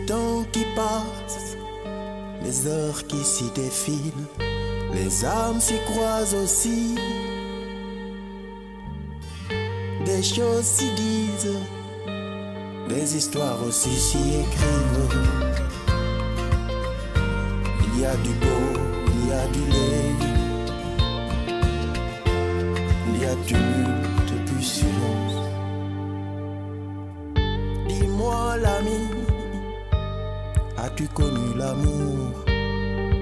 temps qui passe, les heures qui s'y défilent, les âmes s'y croisent aussi. Des choses s'y disent, des histoires aussi s'y écrivent. Il y a du beau, il y a du laid, il y a tumulte puis silence. Dis-moi l'ami, as-tu connu l'amour?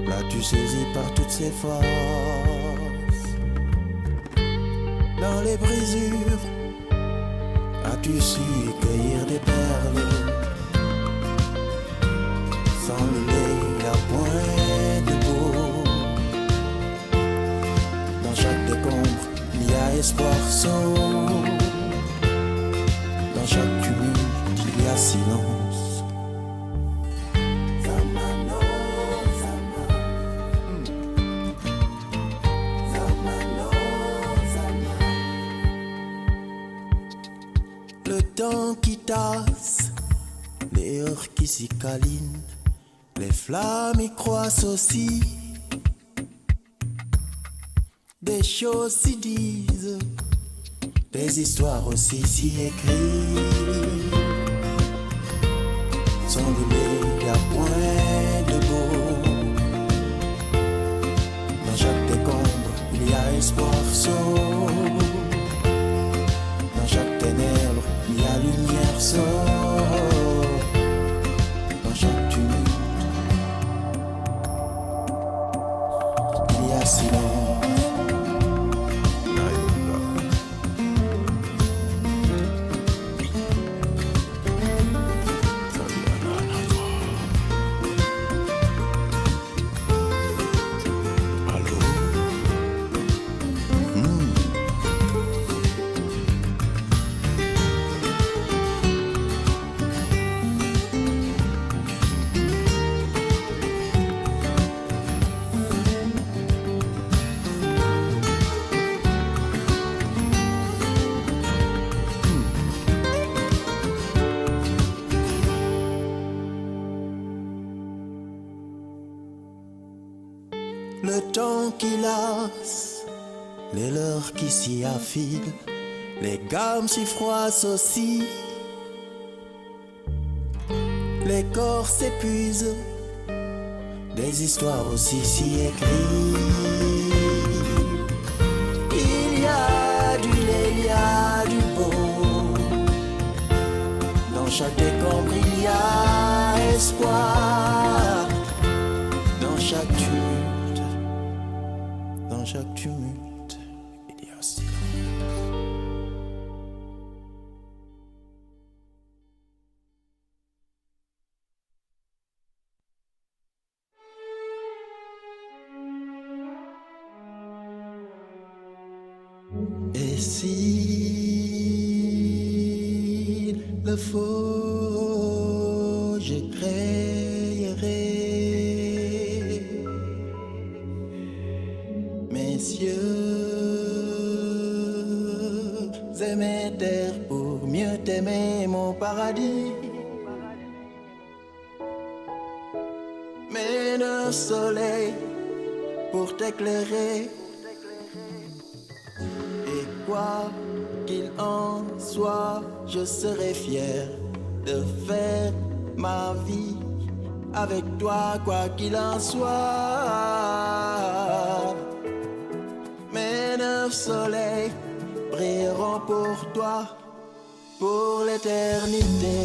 L'as-tu saisi par toutes ses forces? Dans les brisures, as-tu su cueillir des perles? Sans mêler à point de beau. Dans chaque décombre, il y a espoir saut. Dans chaque tumulte, il y a silence. Zamano, Zama. Zamano, Zama. Le temps qui tasse, les heures qui s'y câlinent, les flammes y croissent aussi. Des choses s'y disent, des histoires aussi s'y écrivent. Sans donner à point de beau. Dans chaque décombre, il y a espoir saut. Dans chaque ténèbre, il y a lumière saut. Dans chaque tumulte, il y a silence. Le temps qui lasse, les leurs qui s'y affilent, les gammes s'y froissent aussi. Les corps s'épuisent, des histoires aussi s'y écrivent. Il y a du lait, il y a du beau. Dans chaque décombre, il y a espoir. Dans chaque tumulte, dans chaque tumulte, il y a silence. Et si le faut, je créerai mes cieux et mes terres pour mieux t'aimer, mon paradis. Mets le soleil pour t'éclairer. Et quoi qu'il en soit, je serai fier de faire ma vie avec toi, quoi qu'il en soit. Mes 9 soleils brilleront pour toi, pour l'éternité,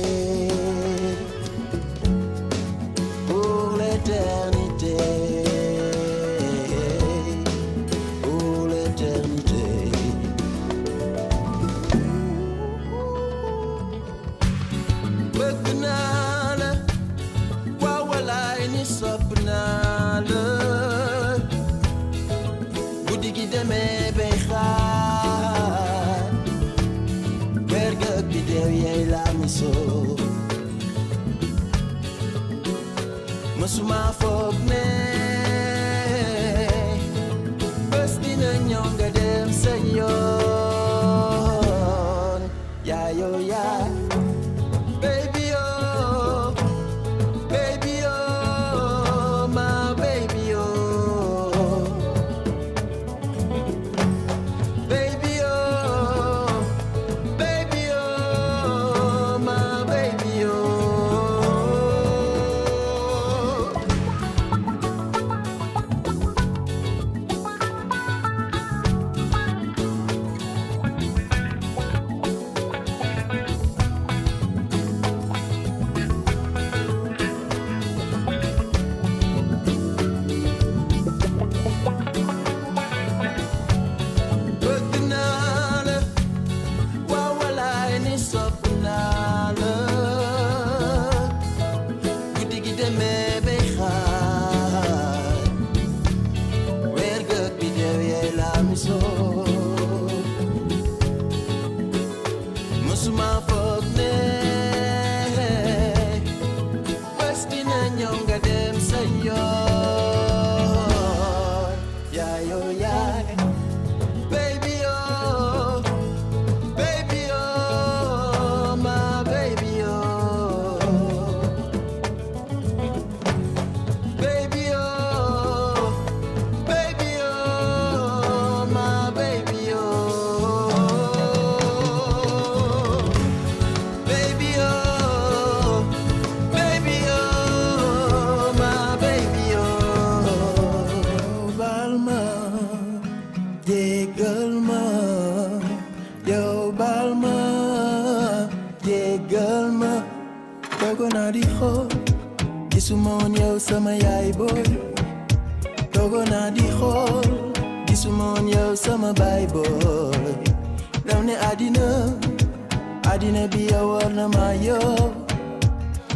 pour l'éternité, pour l'éternité. Bëgg naa la, waaw walaay ni sopp naa la. Guddi gi demee bay xaar, kër ga biddew yey la misoo. Mësuma foog ne bés dina ñëw nga dem sa yoon. Yaa yoo yaa, baby oh, musoo musuma foog ne bés dina ñëw nga dem sa yoon yaayo yaay baby oh baby oh my baby oh baby oh baby oh my baby oh baby oh baby oh my baby oh balma jéggal ma yow balma jéggal ma toogoon naa di xool gisuma woon yow sama yaay booy toogoon naa di xool gisuma woon yow sama baay booy daw ne àddina bi yow war na ma yow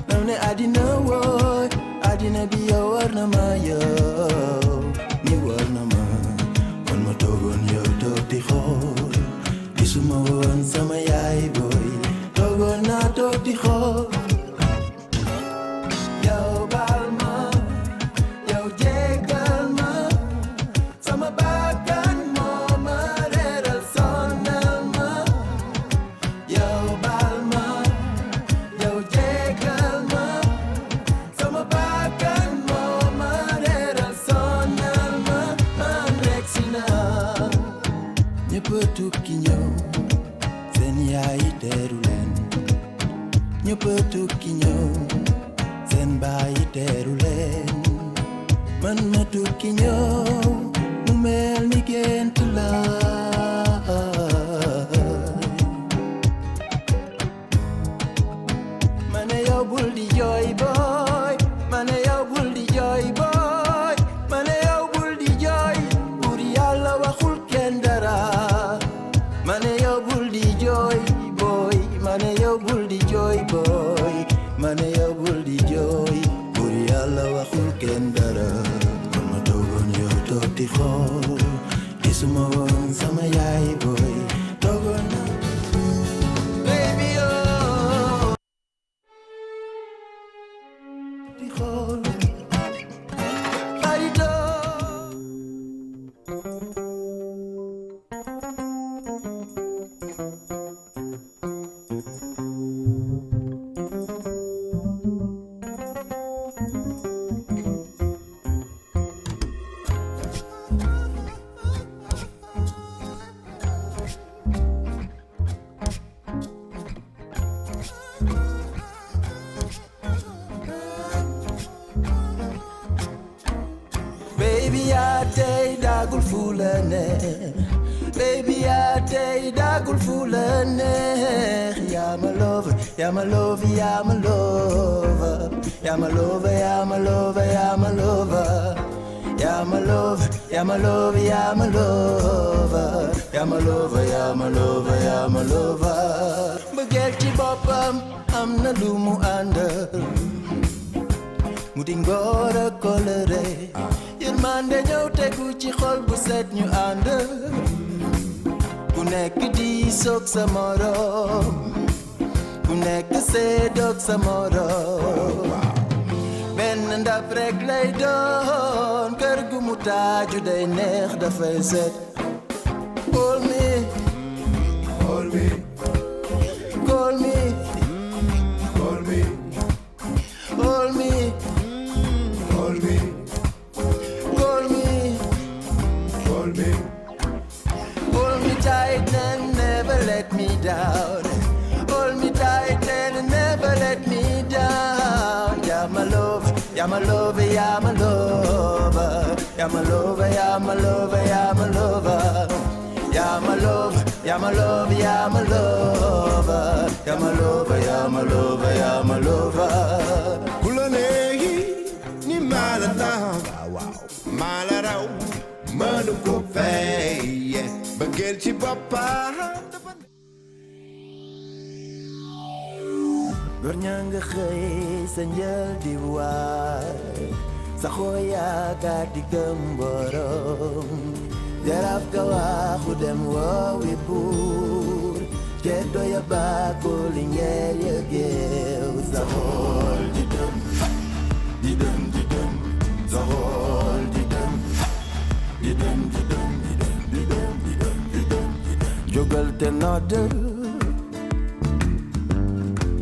daw ne àddina wooy àddina bi yow war na ma yow ni war na ma kon ma toogoon yow toog di xool gisuma woon sama yaay booy toogoon naa toog di xool yow baal ma yow jéggal ma sama bakkan moo ma reeral sonal ma yow baal ma yow jéggal ma sama bakkan moo ma reeral sonal ma man rek si naa ñëpp a tukki ñëw seen yaay teeru leen ñëpp a tukki ñëw seen baay teeru leen man ma tukki ñëw mu mel ni gént la ma ne yow bul di jooy booy ma ne yow bul di jooy booy ma ne yow bul di jooy buur yàlla waxul kenn dara ma ne yow bul di jooy booy ma ne yow bul di jooy booy ma ne yow bul di jooy buur yàlla waxul kenn dara kon ma toogoon yow toog di xool gisuma woon sama yaay booy toogoon na baby oh di xool xaritoo baby yaa tey daagul fu la neex baby yaa tey daagul fu la neex yaa ma love yaa ma love yaa ma love yaa ma love yaa ma love yaa ma love yaa ma love yaa ma love yaa ma love yaa ma love yaa ma love yaa ma love mbëggeel ci boppam am na lu mu àndal mu di ngóor ak kóllëre yërmande ñëw tegu ci xol bu set ñu ànd ku nekk di soog sa morom ku nekk seedoog sa morom benn ndab rek lay doon kër gu mu taaju day neex dafay set call me call me call me call me call me call me call me call me hold me tight and never let me down hold me tight and never let me down yeah my love yeah my love yeah my love yeah my love yeah my love yeah my love yeah my love yeah my love yeah my love yeah my love yeah my love yeah my love Kulanegi ni malata malaraw manu ko fay bëggeel ci boppam góor ñaa nga xëy sa njël di waay sa xoo yaakaar di gëm borom Jaraf ka waxu dem woowi buur Ceddo ya bàkku Lingeer ya géew sa xool di dem di dem di dem sa xool di dem di dem di dem di dem di dem di dem di dem di dem jógal te nodd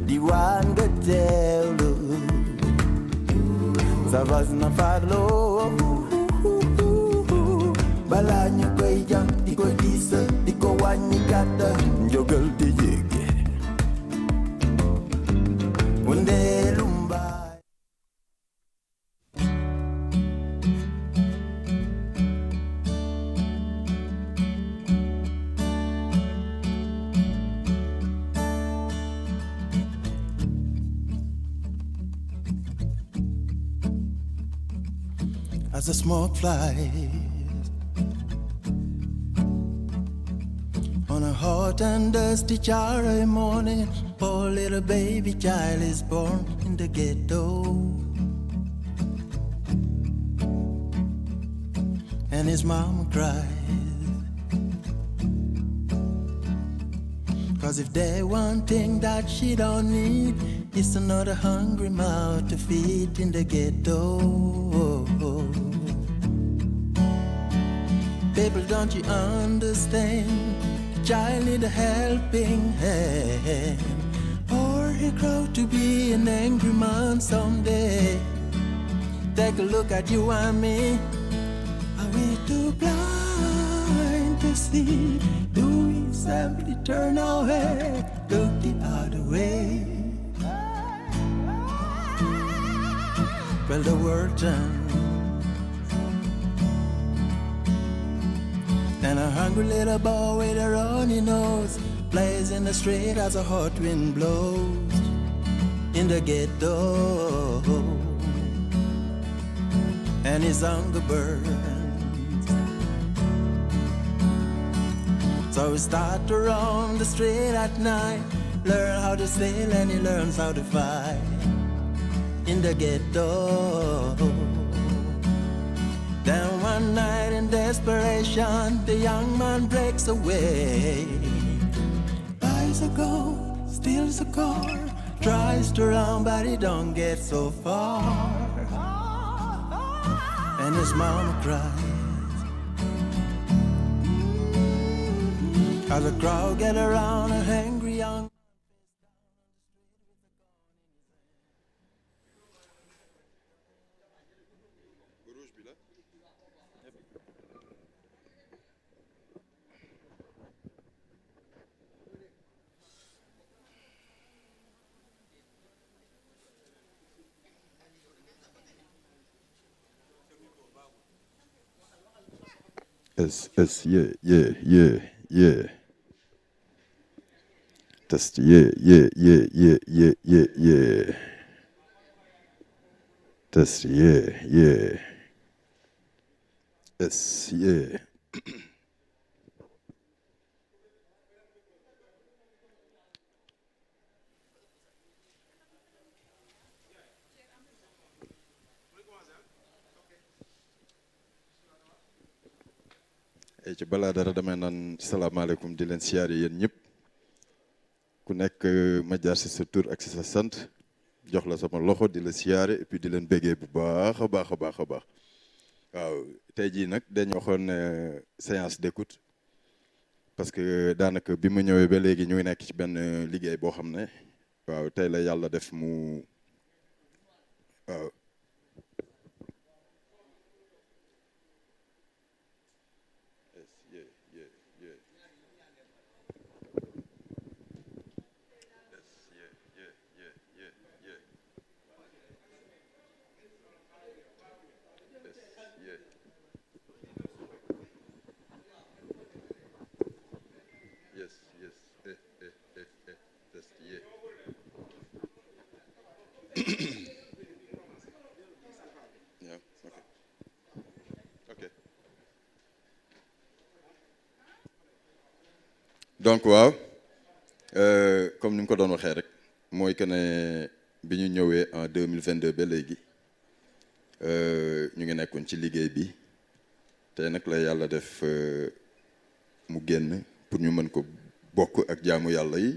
diwaan nga teewlu sa vas na farloo balaa ñu koy jam di ko diisa di ko wàññi kàttan jógal te jéggi wëndeelu mbaay As the smoke flies on a hot and dusty July morning, poor little baby child is born in the ghetto. And his mama cries, 'cause if there's one thing that she don't need, it's another hungry mouth to feed in the ghetto. People, don't you understand? The child need a helping hand, or he grow to be an angry man someday. Take a look at you and me. Are we too blind to see? Do we simply turn our head, look the other way? Well, the world turns, and a hungry little boy with a runny nose plays in the street as a hot wind blows in the ghetto, and his hunger burns. So we start to roam the street at night, learn how to steal, and he learns how to fight in the ghetto. Then one night in desperation, the young man breaks away, buys a gun, steals a car, tries to run but he don't get so far. And his mama cries as the crowd get around a hungry young yeah. Test, yeah. Test, yeah. Yes, yeah. ci balaa dara damay naan salaamaaleykum di leen siyaare yéen ñëpp ku nekk ma jaar si sa tur ak si sa sant jox la sama loxo di la siyaare et puis di leen béggee bu baax a baax waaw tey jii nag dañu waxoon séance d'écoute parce que daanaka bi mu ñëwee ba léegi ñu ngi nekk ci benn liggéey boo xam ne waaw tey la yàlla def mu waaw donc waaw comme ni mu ko doon waxee rek mooy que ne bi ñu ñëwee en 2022 ba léegi ñu ngi nekkoon ci liggéey bi tey nag la yàlla def mu génn pour ñu mën ko bokk ak jaamu yàlla yi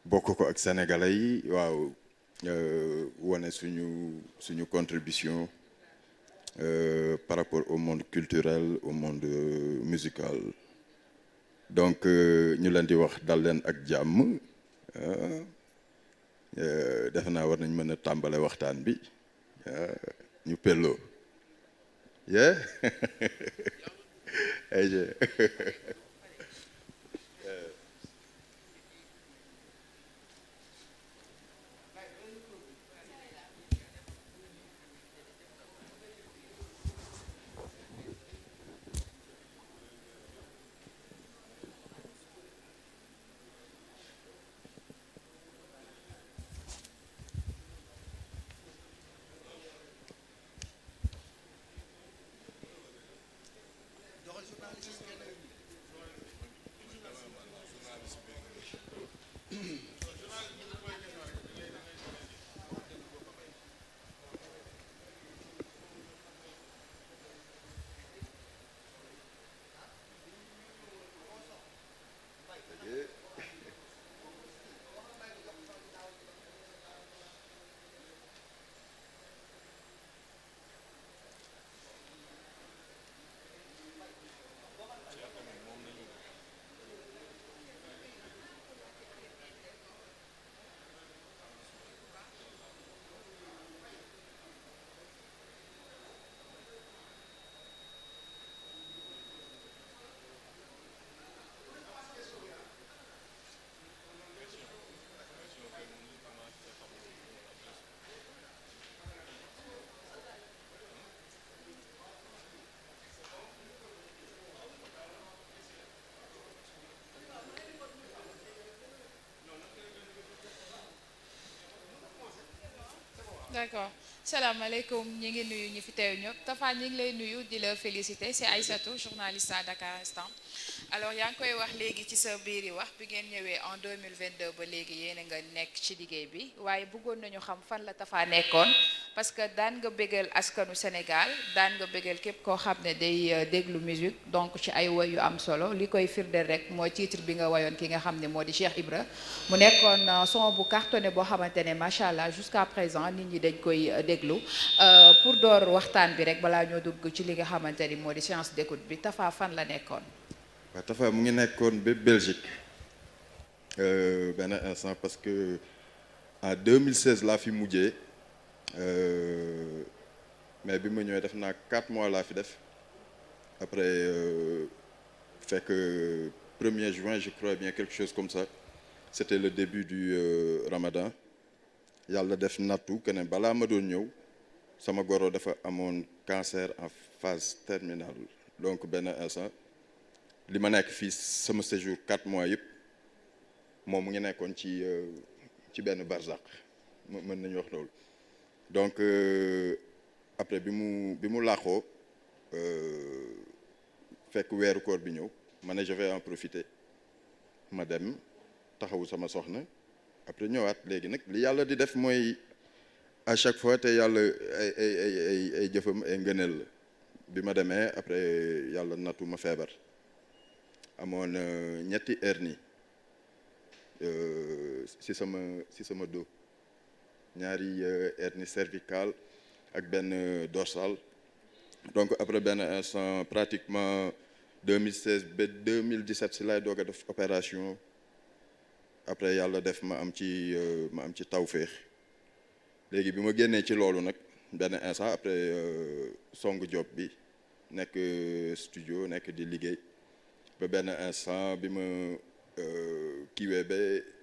bokk ko ak sénégalais yi waaw wane suñu contribution par rapport au monde culturel au monde musical donc ñu leen di wax dal leen ak jàmm defe naa war nañ mën a tàmbale waxtaan bi ñu pelloo yeah d'accord salaamaaleykum ñi ngi nuyu ñi fi teew ñëpp Tafa ñi ngi lay nuyu di la féliciter c'est Aïssatou journaliste à Dakar Instant alors yaa ngi koy wax léegi ci sa biir yi wax bi ngeen ñëwee en 2022 ba léegi yéen a nga nekk ci liggéey bi waaye bëggoon nañu xam fan la Tafa nekkoon parce que daan nga bégal askanu Sénégal daan nga bégal képp koo xam ne day déglu musique donc ci ay woy yu am solo li koy firndeel rek mooy titre bi nga woyoon ki nga xam ne moo di Cheikh Ibra mu nekkoon son bu cartonné boo xamante ne macha allah jusqu'à présent nit ñi dañ koy déglu pour door waxtaan bi rek balaa ñoo dugg ci li nga xamante ni moo di séance d'écoute bi Tafa fan la nekkoon. waaw Tafa mu ngi nekkoon ba Belgique benn instant parce que en 2016 laa fi mujjee mais bi ma ñëwee def naa 4 mois laa fi def après fekk 1er juin je crois bien quelque chose comme ça c'était le début du Ramadan yàlla def nattu que ne balaa ma doon ñëw sama goro dafa amoon cancer en phase terminale donc benn instant li ma nekk fii sama séjour 4 mois yëpp moom mu ngi nekkoon ci benn barzak mën nañu wax loolu donc après bi mu laaxoo fekk weeru koor bi ñëw ma ne je vais en profiter ma dem taxawu sama soxna après ñëwaat léegi nag li yàlla di def mooy à chaque fois te yàlla ay jëfam ay ngëneel la bi ma demee après yàlla nattu ma feebar amoon ñetti hernie si sama dos ñaari hernie cervicale ak benn dorsale donc après benn instant pratiquement 2016 ba 2017 si laay doog a def opération après yàlla def ma am ci tawféex léegi bi ma génnee ci loolu nag benn instant après song job bi nekk studio nekk di liggéey ba benn instant bi ma kiiwee ba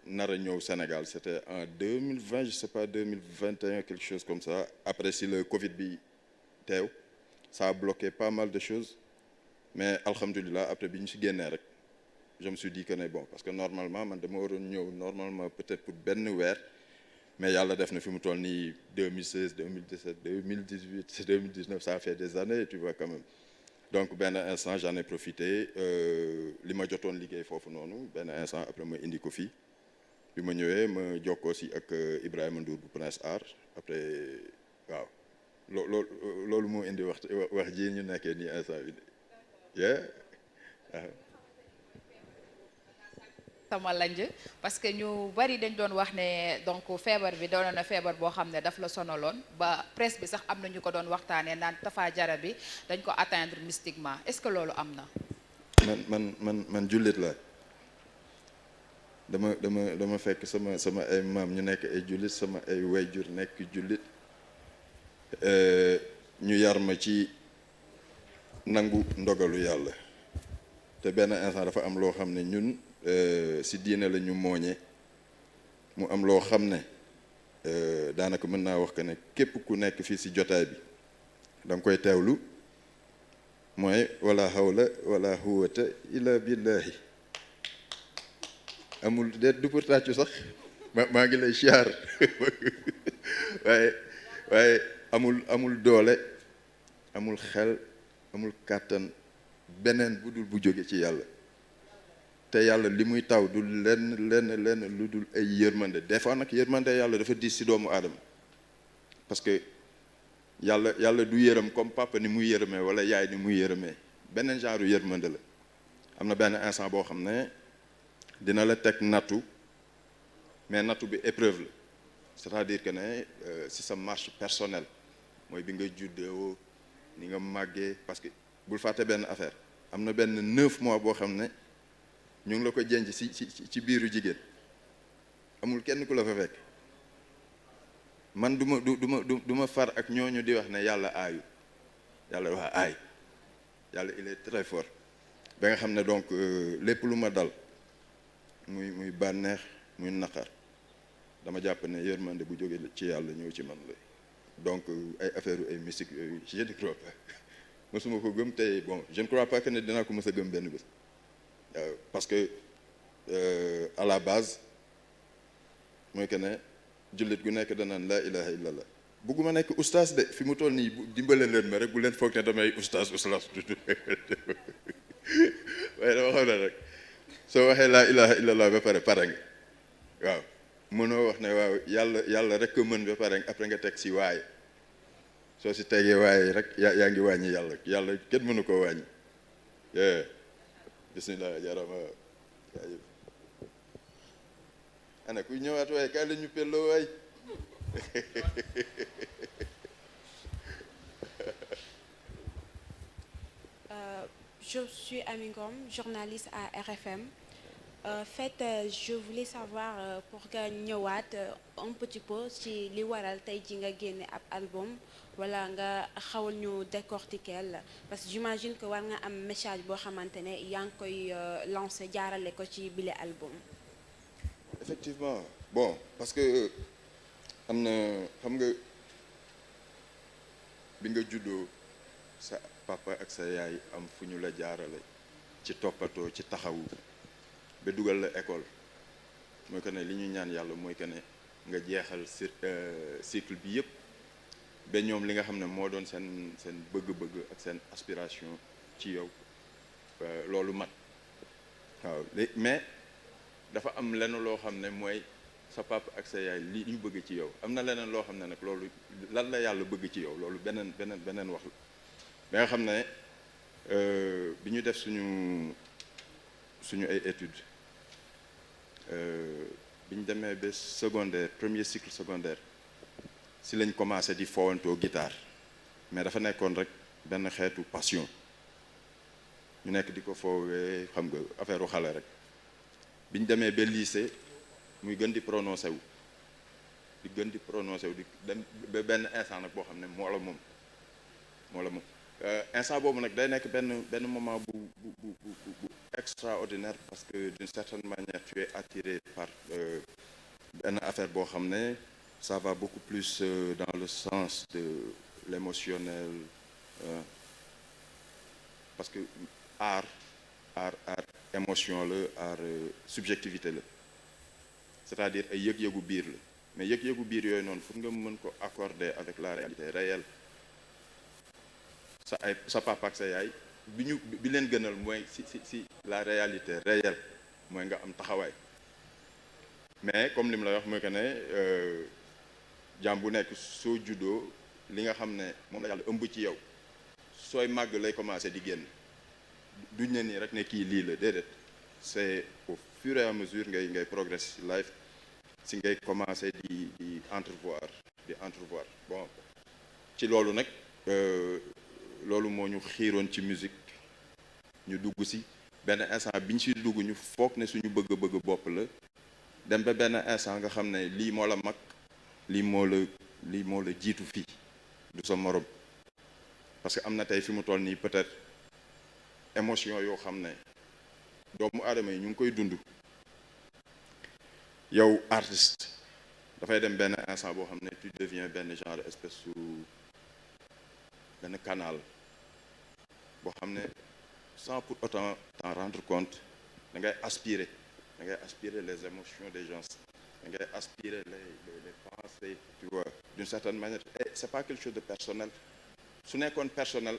nar a ñëw Sénégal c'était en 2020 je sais pas 2021 quelque chose comme ça après si le Covid bi teew ça a bloqué pas mal de choses mais alhamdulilah après bi ñu si génnee rek je me suis dit que ne bon parce que normalement man dama waroon ñëw normalement peut-être pour benn weer mais yàlla def na fi mu toll nii 2016 2017 2018 2019 ça fait des années tu vois quand même donc benn instant j'en ai profité li ma jotoon liggéey foofu noonu benn instant après ma indi ko fii bi ma ñëwee ma jokkoo si ak Ibrahima Ndour bu Prince Art après waaw loolu moo indi wax ji ñu nekkee nii instant bi yeah waaw. sama lanj parce que ñu bari dañ doon wax ne donc feebar bi doonoon na feebar boo xam ne daf la sonaloon ba presse bi sax am na ñu ko doon waxtaanee naan Tafa Jara bi dañ ko atteindre mystiquement est-ce que loolu am na. man jullit la dama fekk sama ay maam ñu nekk ay jullit sama ay wayjur nekk jullit ñu yar ma ci nangu ndogalu yàlla te benn instant dafa am loo xam ne ñun si diine la ñu mooñee mu am loo xam ne daanaka mën naa wax que ne képp ku nekk fii si jotaay bi da nga koy teewlu mooy wala hawla wala huwata illa billahi amul déet du pour tàccu sax maa ngi lay siyaar waaye amul doole amul xel amul kàttan beneen bu dul bu jóge ci yàlla te yàlla li muy taw du lenn lu dul ay yërmande des fois nag yërmande yàlla dafa diis ci doomu aadama parce que yàlla du yërëm comme papa ni muy yërëmee wala yaay ni muy yërëmee beneen genre yërmande la am na benn instant boo xam ne dina la teg nattu mais nattu bi épreuve la c'est-à-dire que ne si sa marche personnelle mooy bi nga juddoo ni nga màggee parce que bul fàtte benn affaire am na benn 9 mois boo xam ne ñu ngi la ko jenc ci biiru jigéen amul kenn ku la fa fekk man du ma far ak ñooñu di wax ne yàlla aayu yàlla wax aay yàlla il est très fort ba nga xam ne donc lépp lu ma dal muy bànneex muy naqar dama jàpp ne yërmande bu jóge ci yàlla ñëw ci man la donc ay affaire ay mystique yooyu je ne crois pas mosuma ko gëm tey bon je ne crois pas que ne dinaa ko mës a gëm benn bés parce que à la base mooy que ne jullit gu nekk danaan laa ilaha illallah bugguma nekk oustaz de fi mu toll nii dimbale leen ma rek bu leen foog ne damay oustaz waaye dama xam ne rek soo waxee laa ilaha illallah ba pare nga waaw mënoo wax ne waaw yàlla rek ko mën ba pare après nga teg si waaye soo si tegee waaye rek yaa ngi wàññi yàlla kenn mënu koo wàññi bismillah jarama ana kuy ñëwaat waaye kaay la ñu pelloo waay Je suis Amy Ngom, journaliste à RFM. En fait, je voulais savoir pour nga ñëwaat un petit peu ci li waral tey ji nga génne ab album wala nga xawal ñu décortiquer la parce que j'imagine que war nga am message boo xamante ne yaa ngi koy lancé jaarale ko ci bile album. Effectivement bon parce que am na xam nga bi nga juddoo sa papa ak sa yaay am fu ñu la jaarale ci toppatoo ci taxawu ba dugal la école mooy que ne li ñu ñaan yàlla mooy que ne nga jeexal cycle bi yëpp ba ñoom li nga xam ne moo doon seen bëgg-bëgg ak seen aspiration ci yow loolu mat waaw mais dafa am lenn loo xam ne mooy sa papa ak sa yaay li ñu bëgg ci yow am na leneen loo xam ne nag loolu lan la yàlla bëgg ci yow loolu beneen wax la ba nga xam ne bi ñu def suñu ay études bi ñu demee ba secondaire premier cycle secondaire si lañ commencé di fowantoo guitare mais dafa nekkoon rek benn xeetu passion ñu nekk di ko foowee xam nga affaire u xale rek bi ñu demee ba lycée muy gën di prononcé wu di dem ba benn instant nag boo xam ne moo la moom instant boobu nag day nekk benn moment bu extraordinaire parce que d'une certaine manière tu es attiré par benn affaire boo xam ne ça va beaucoup plus dans le sens de l'émotionnel parce que art émotion la art subjectivité la c'est-à-dire ay yëg-yëgu biir la mais yëg-yëgu biir yooyu noonu pour nga mën ko accorder avec la réalité réelle sa papa ak sa yaay bi leen gënal mooy si la réalité réelle mooy nga am taxawaay mais comme li mu la wax mooy que ne jaam bu nekk soo juddoo li nga xam ne moom la yàlla ëmb ci yow sooy màgg lay commencer di génn duñ ne nii rek ne kii lii la déedéet c'est au fur et à mesure ngay progresser ci life si ngay commencer di entrevoir bon ci loolu nag loolu moo ñu xiiroon ci musique ñu dugg si benn instant bi ñu si dugg ñu foog ne suñu bëgg-bëgg bopp la dem ba benn instant nga xam ne lii moo la mag lii moo la jiitu fii du sa morom parce que am na tey fi mu toll nii peut-être émotion yoo xam ne doomu aadama yi ñu ngi koy dund yow artiste dafay dem benn instant boo xam ne tu deviens benn genre espèce su benn canal boo xam ne sans pour autant t'en rendre compte da ngay aspirer les émotions des gens da ngay aspirer les pensées tu vois d'une certaine manière et c'est pas quelque chose de personnel su nekkoon personnel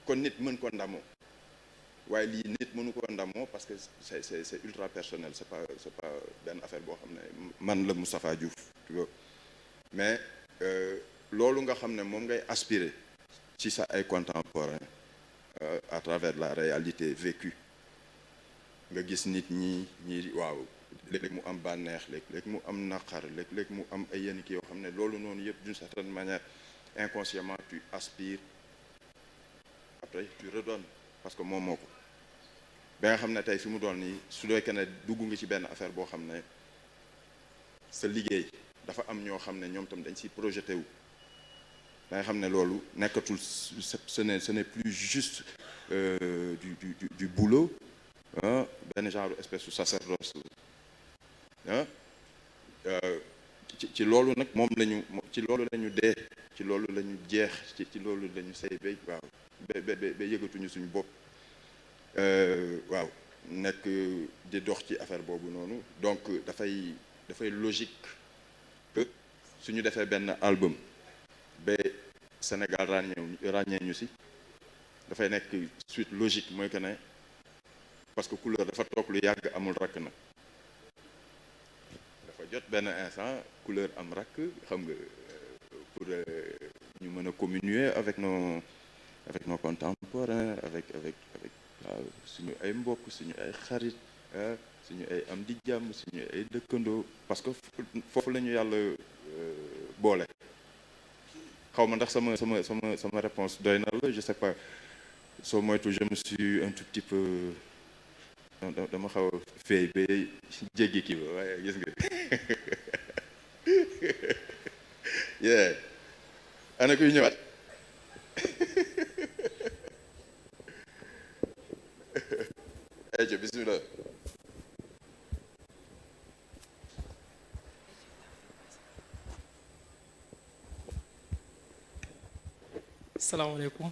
kon nit mën ko ndamoo waaye lii nit mënu ko ndamoo parce que c'est ultra personnel c'est pas benn affaire boo xam ne man la Moustapha Diouf tu vois mais loolu nga xam ne moom ngay aspirer ci sa ay contemporains à travers la réalité vécue nga gis nit ñi waaw léeg-léeg mu am bànneex léeg-léeg mu am naqar léeg-léeg mu am ay yenn kii yoo xam ne loolu noonu yëpp d'une certaine manière inconsciemment tu aspires après tu redonnes parce que moom moo ko ba nga xam ne tey fi mu doon nii su doy ne dugg nga ci benn affaire boo xam ne sa liggéey dafa am ñoo xam ne ñoom tam dañ siy projeté wu da nga xam ne loolu nekkatul ce n'est plus juste du boulot benn genre espèce de sacerdoce ci loolu nag moom ci loolu la ñu dee ci loolu la ñu jeex ci loolu la ñu say bay waaw ba yëgatuñu suñu bopp waaw nekk di dox ci affaire boobu noonu donc dafay logique que suñu defee benn album ba Sénégal ràññee ñu si dafay nekk suite logique mooy que ne parce que Couleur dafa toog lu yàgg amul rakk nag dafa jot benn instant Couleur am rakk xam nga pour ñu mën a communier avec nos contemporains avec waaw suñu ay mbokk suñu ay xarit suñu ay am di jàmm suñu ay dëkkandoo parce que foofu la ñu yàlla boole xaw ma ndax sama réponse doy na la je sais pas soo moytu je me suis un tout petit peu dama xaw a feey ba jéggi kii ba waaye gis nga yeah ana kuy ñëwaat ayca bismillah salaamaaleykum.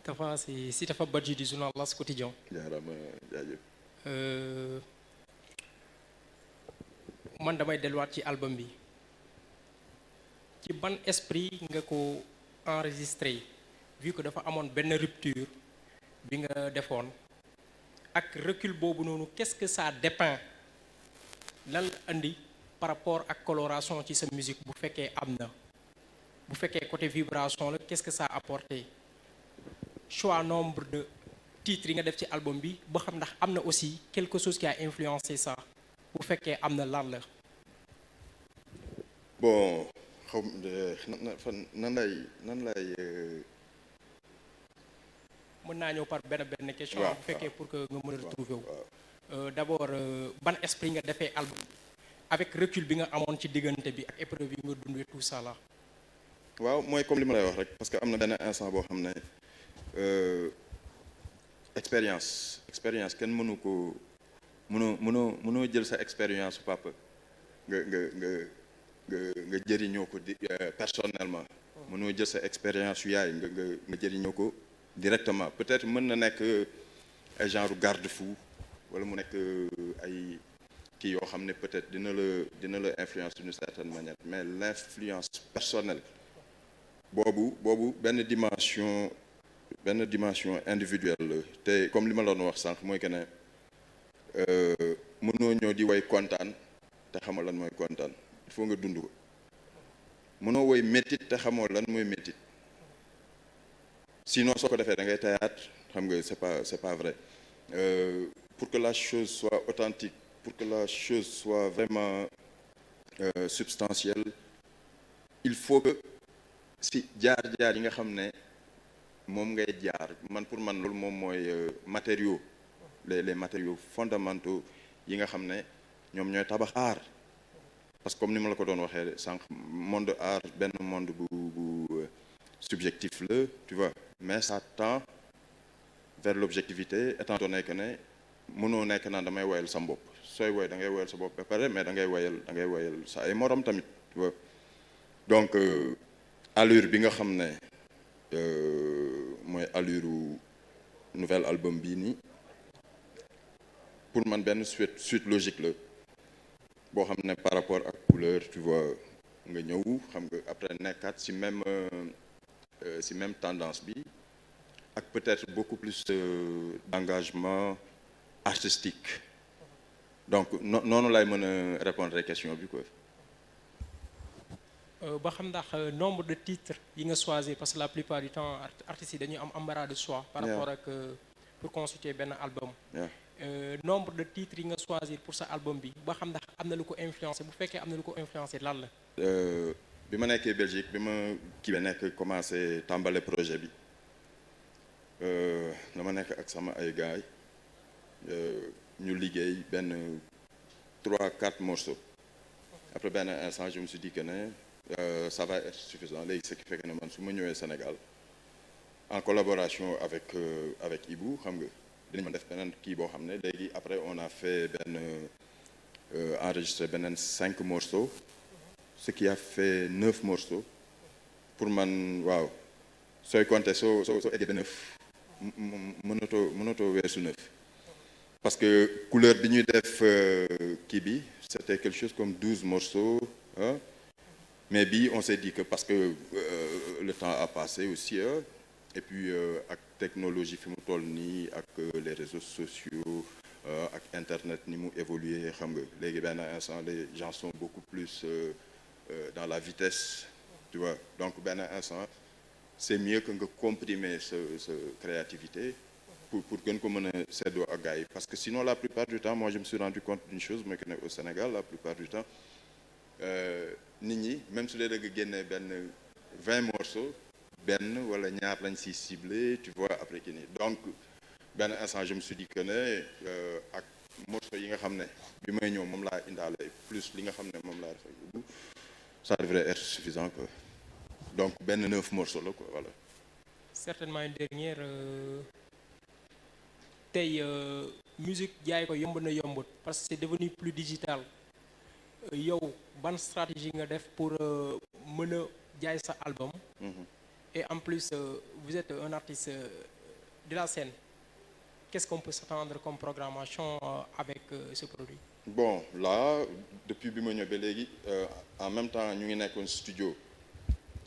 Tafa si Tafa Badji du journal L'As Quotidien. jaaraama jaajëf. man damay delluwaat ci album bi ci ban esprit nga ko enregistré vu que dafa amoon benn rupture bi nga defoon ak recul boobu noonu qu'est-ce que ça dépeint lan la indi par rapport ak coloration ci sa musique bu fekkee am na. bu fekkee côté vibration la qu'est-ce que ça a apporté choix nombre de titres yi nga def ci album bi ba xam ndax am na aussi quelque chose qui a influencé ça bu fekkee am na lan la. bon xaw nan lay mën naa ñëw par benn question. bu fekkee pour que nga mën a retrouver wu. d'abord ban esprit nga defee album avec recul bi nga amoon ci diggante bi ak épreuve yi nga dundee tout ça là. waaw mooy comme li ma lay wax rek parce que am na benn instant boo xam ne expérience kenn mënu ko mënoo jël sa expérience papa nga jëriñoo ko personnellement mënoo jël sa expérience yu yaay nga jëriñoo ko directement peut-être mën na nekk ay genre garde-fou wala mu nekk ay kii yoo xam ne peut-être dina la influence d'une certaine manière mais l'influence personnelle boobu benn dimension individuelle la te comme li ma doon wax sànq mooy que ne mënoo ñëw di way kontaan te xamal lan mooy kontaan il faut nga dund ko mënoo woy métit te xamoo lan mooy métit sinon soo ko defee da ngay théâtre xam nga c'est pas vrai pour que la chose soit authentique pour que la chose soit vraiment substantielle il faut que si jaar-jaar yi nga xam ne moom ngay jaar pour man loolu moom mooy matériaux les matériaux fondamentaux yi nga xam ne ñoom ñooy tabax art parce que comme ni ma la ko doon waxee sànq monde art benn monde bu subjectif la tu vois mais ça tend vers l'objectivité étant donné que ne mënoo nekk naan damay woyal sa bopp sooy woy da ngay woyal sa bopp ba pare mais da ngay woyal sa ay morom tamit tu vois donc allure bi nga xam ne mooy allure nouvel album bii nii pour man benn suite logique la boo xam ne par rapport ak couleur tu vois nga ñëw xam nga après nekkaat ci même tendance bi ak peut-être beaucoup plus d'engagement artistique donc noonu lay mën a répondre question bi quoi. ba xam ndax nombre de titres yi nga choisir parce que la plupart du temps artistes yi dañuy am embarras de choix par rapport ak pour constituer benn album nombre de titres yi nga choisir pour sa album bi ba xam ndax am na lu ko influencé bu fekkee am na lu ko influencé lan la bi ma nekkee Belgique bi ma kii nekk commencé tàmbale projet bi dama nekk ak sama ay gars ñu liggéey benn 3-4 morceaux après benn instant je me suis dit que ne ça va être suffisant léegi ce qui fait que ne man su ma ñëwee Sénégal en collaboration avec Ibou xam nga dinañ ma def beneen kii boo xam ne léegi après on a fait benn enregistré beneen 5 morceaux ce qui a fait 9 morceaux pour man waaw sooy compter soo eggee ba 9 mënatoo weesu 9 parce que couleur bi ñuy def kii bi c'était quelque chose comme 12 morceaux hein? Mais bi on s'est dit que parce que le temps a passé aussi et puis ak technologie fi mu toll nii ak les réseaux sociaux ak internet ni mu évolué xam nga léegi benn instant les gens sont beaucoup plus dans la vitesse tu vois donc benn instant c'est mieux que nga comprimer sa créativité pour gën ko mën a seddoo ak gars yi parce que sinon la plupart du temps moi je me suis rendu compte d'une chose mooy que ne au Sénégal la plupart du temps nit ñi même su dee da nga génnee benn 20 morceaux benn wala ñaar lañ si ciblé tu vois après kii nii donc benn instant je me suis dit que ne ak morceaux yi nga xam ne bi may ñëw moom laa indaale plus li nga xam ne moom laa def ça devrait être suffisant quoi donc benn 9 morceaux la quoi voilà. certainement une dernière tey musique jaay ko yomb na yombut parce que c'est devenu plus digital yow ban stratégie nga def pour mën a jaay sa album. Et en plus vous êtes un artiste de la scène qu'est-ce qu'on peut s'attendre comme programmation avec ce produit. Bon là depuis bi ma ñëw ba léegi en même temps ñu ngi nekkoon studio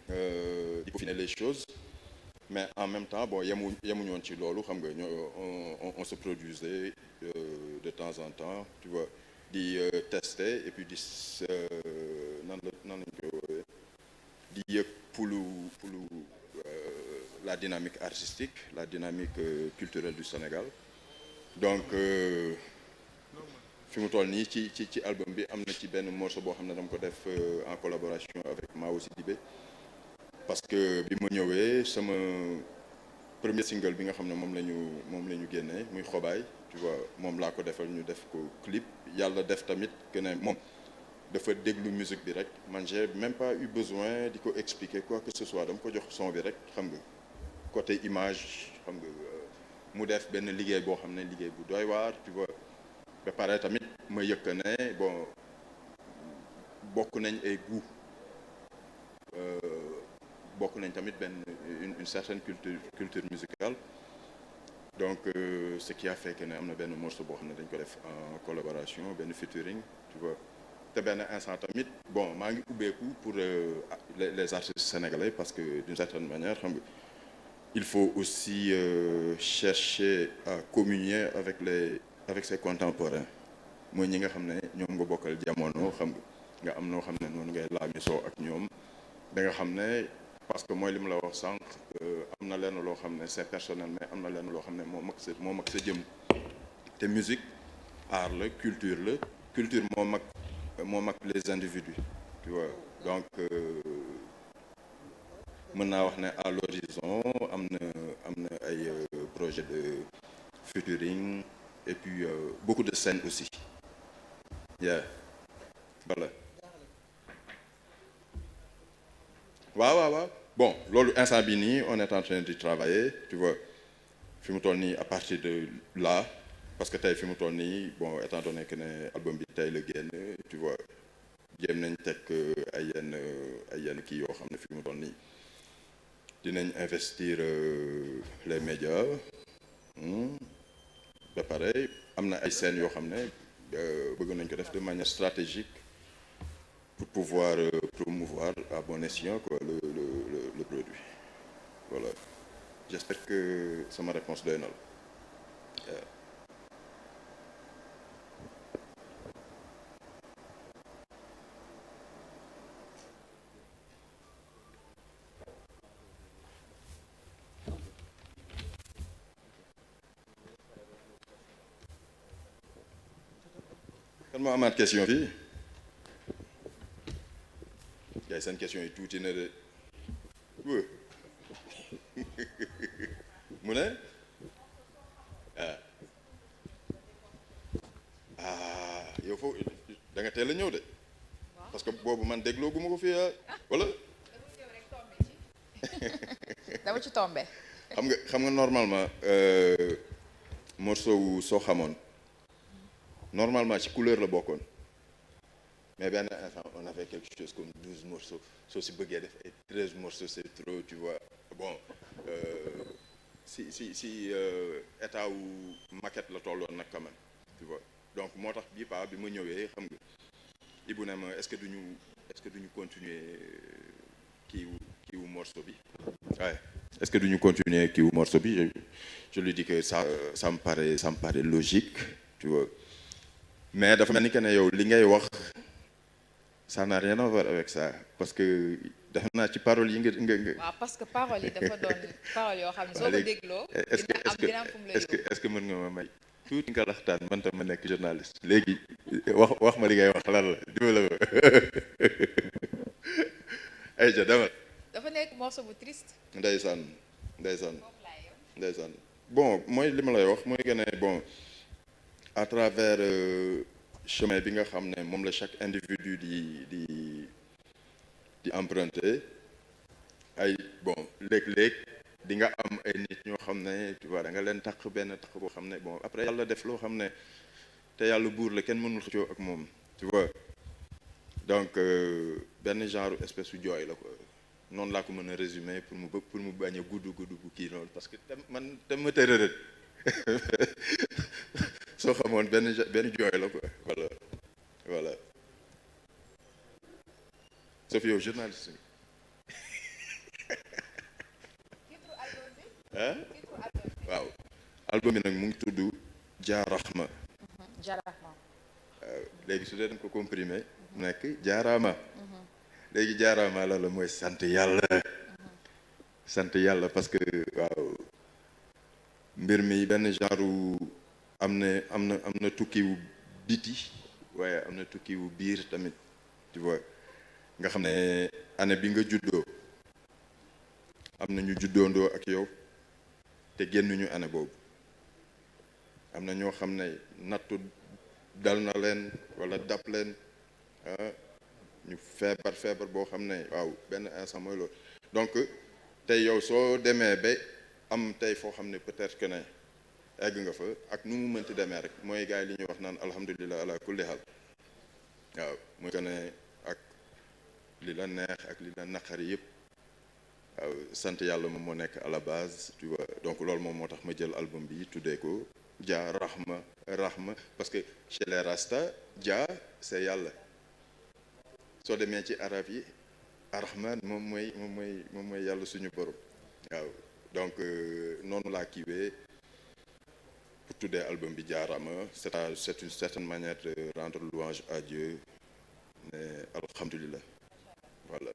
di peaufiner les choses mais en même temps bon yemuñu woon ci loolu xam nga on se produisait de temps en temps tu vois di tester et puis di nan lañ ko di yëg pulu la dynamique artistique la dynamique culturelle du Sénégal donc fi mu toll nii ci album bi am na ci benn morceau boo xam ne dama ko def en collaboration avec Mao Sidibé parce que bi ma ñëwee sama premier single bi nga xam ne moom la ñu génnee muy xobaay tu vois moom laa ko defal ñu def ko clip yàlla def tamit que ne moom dafa déglu musique bi rek man j'ai même pas eu besoin di ko expliquer quoi que ce soit dama ko jox son bi rek xam nga côté image xam nga mu def benn liggéey boo xam ne liggéey bu doy waar tu vois ba pare tamit ma yëkk ne bon bokk nañ ay goût bokk nañ tamit benn une certaine culture musicale donc ce qui a fait que ne am na benn morceau boo xam ne dañ ko def en collaboration benn featuring tu vois te benn instant tamit bon maa ngi ubbeeku pour les artistes sénégalais parce que d'une certaine manière xam nga il faut aussi chercher à communier avec ses contemporains mooy ñi nga xam ne ñoom nga bokkal jamono xam nga am noo xam ne noonu ngay laamisoo ak ñoom da nga xam ne parce que mooy li mu la wax sànq am na lenn loo xam ne c'est personnel mais am na lenn loo xam ne moo mag sa jëm te musique art la culture moo mag les individus tu vois donc mën naa wax ne à l'horizon am na ay projet de featuring et puis beaucoup de scènes aussi yeah voilà waaw bon loolu instant bi nii on est en train de travailler tu vois fi mu toll nii à partir de là parce que tey fi mu toll nii bon étant donné que ne album bi tey la génn tu vois jéem nañ teg ay yenn kii yoo xam ne fi mu toll nii dinañ investir les médias ba pare am na ay scènes yoo xam ne bëgg nañ ko def de manière stratégique pour pouvoir promouvoir à bon escient quoi le produit voilà j'espère que sama réponse doy na la kan moo amaat question fii yaay seen question yi tuuti na de mu ne yow foofu da nga teel a ñëw de parce que boobu man dégloo gu ma ko fii wala dama ci tombé xam nga normalement morceau wu soo xamoon normalement ci couleur la bokkoon mais benn instant on avait quelque chose comme 12 morceaux soo si bëggee def ay 13 morceaux c'est trop tu vois bon si état wu maquette la tolloon nag quand même tu vois donc moo tax bii pa bi ma ñëwee xam nga Ibou ne ma est-ce que duñu continuer kiiwu morceau bi waaye est-ce que duñu continuer kiiwu morceau bi je lui dis que ça me paraît logique tu vois mais dafa mel ni que ne yow li ngay wax ça n'a rien à voir avec ça parce que defe naa ci paroles yi nga waaw parce que paroles yi dafa doon paroles yoo xam ne soo ko dégloo dina am fu mu la yóbbu est-ce que mën nga ma may tuuti nga laxtaan man tam ma nekk journaliste léegi wax ma li ngay wax lan la dimbala ma ay ja demal dafa nekk morceau bu triste ndeysaan bon mooy li ma lay wax mooy que ne bon à travers chemin bi nga xam ne moom la chaque individu di emprunter ay bon léeg-léeg di nga am ay nit ñoo xam ne tu vois da nga leen taq benn taq boo xam ne bon après yàlla def loo xam ne te yàlla buur la kenn mënul xëccoo ak moom tu vois donc benn genre espèce su jooy la quoi noonu laa ko mën a résumer pour mu bañ a gudd bu kii noonu parce que man tam ma tërërët soo xamoon benn jooy la quoi voilà sauf yow journaliste ah waaw album bi nag mu ngi tudd Jaaraxma léegi su dee dañ ko comprimé nekk jaaraama léegi jaaraama la mooy sant yàlla parce que waaw mbir mi benn genre am na tukkiwu biti waaye am na tukkiwu biir tamit tu vois nga xam ne année bi nga juddoo am na ñu juddoondoo ak yow te génnuñu année boobu am na ñoo xam ne nattu dal na leen wala dab leen ñu feebar boo xam ne waaw benn instant mooy loolu donc tey yow soo demee ba am tey foo xam ne peut-être que ne egg nga fa ak nu mu mënti demee rek mooy gars yi li ñuy wax naan alhamdulilah ala kulli haal waaw muy que ne ak li la neex ak li la naqari yëpp waaw sant yàlla moom moo nekk à la base tu vois donc loolu moom moo tax ma jël album bi tuddee ko Dia Rahma parce que chez les Rasta Dia c'est yàlla soo demee ci arab yi Arrahman moom mooy yàlla suñu borom waaw donc noonu laa kiiwee pour tuddee album bi jaarama c'est une certaine manière de rendre louange à Dieu mais alhamdulillah voilà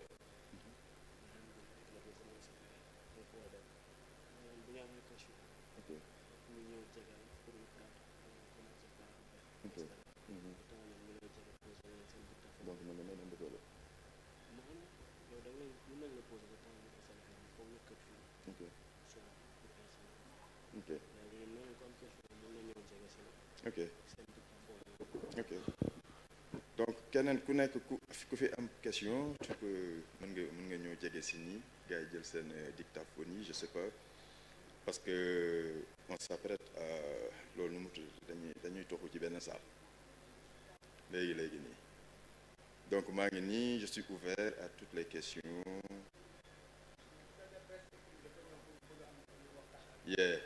ok ok ok donc keneen ku nekk ku fi am question tu peux mën nga ñëw jege si nii gars yi jël seen dictaphone yi je sais pas parce que on s'apprête à loolu nu mu tudd dañuy toxu ci benn salle léegi nii donc maa ngi nii je suis ouvert à toutes les questions yeah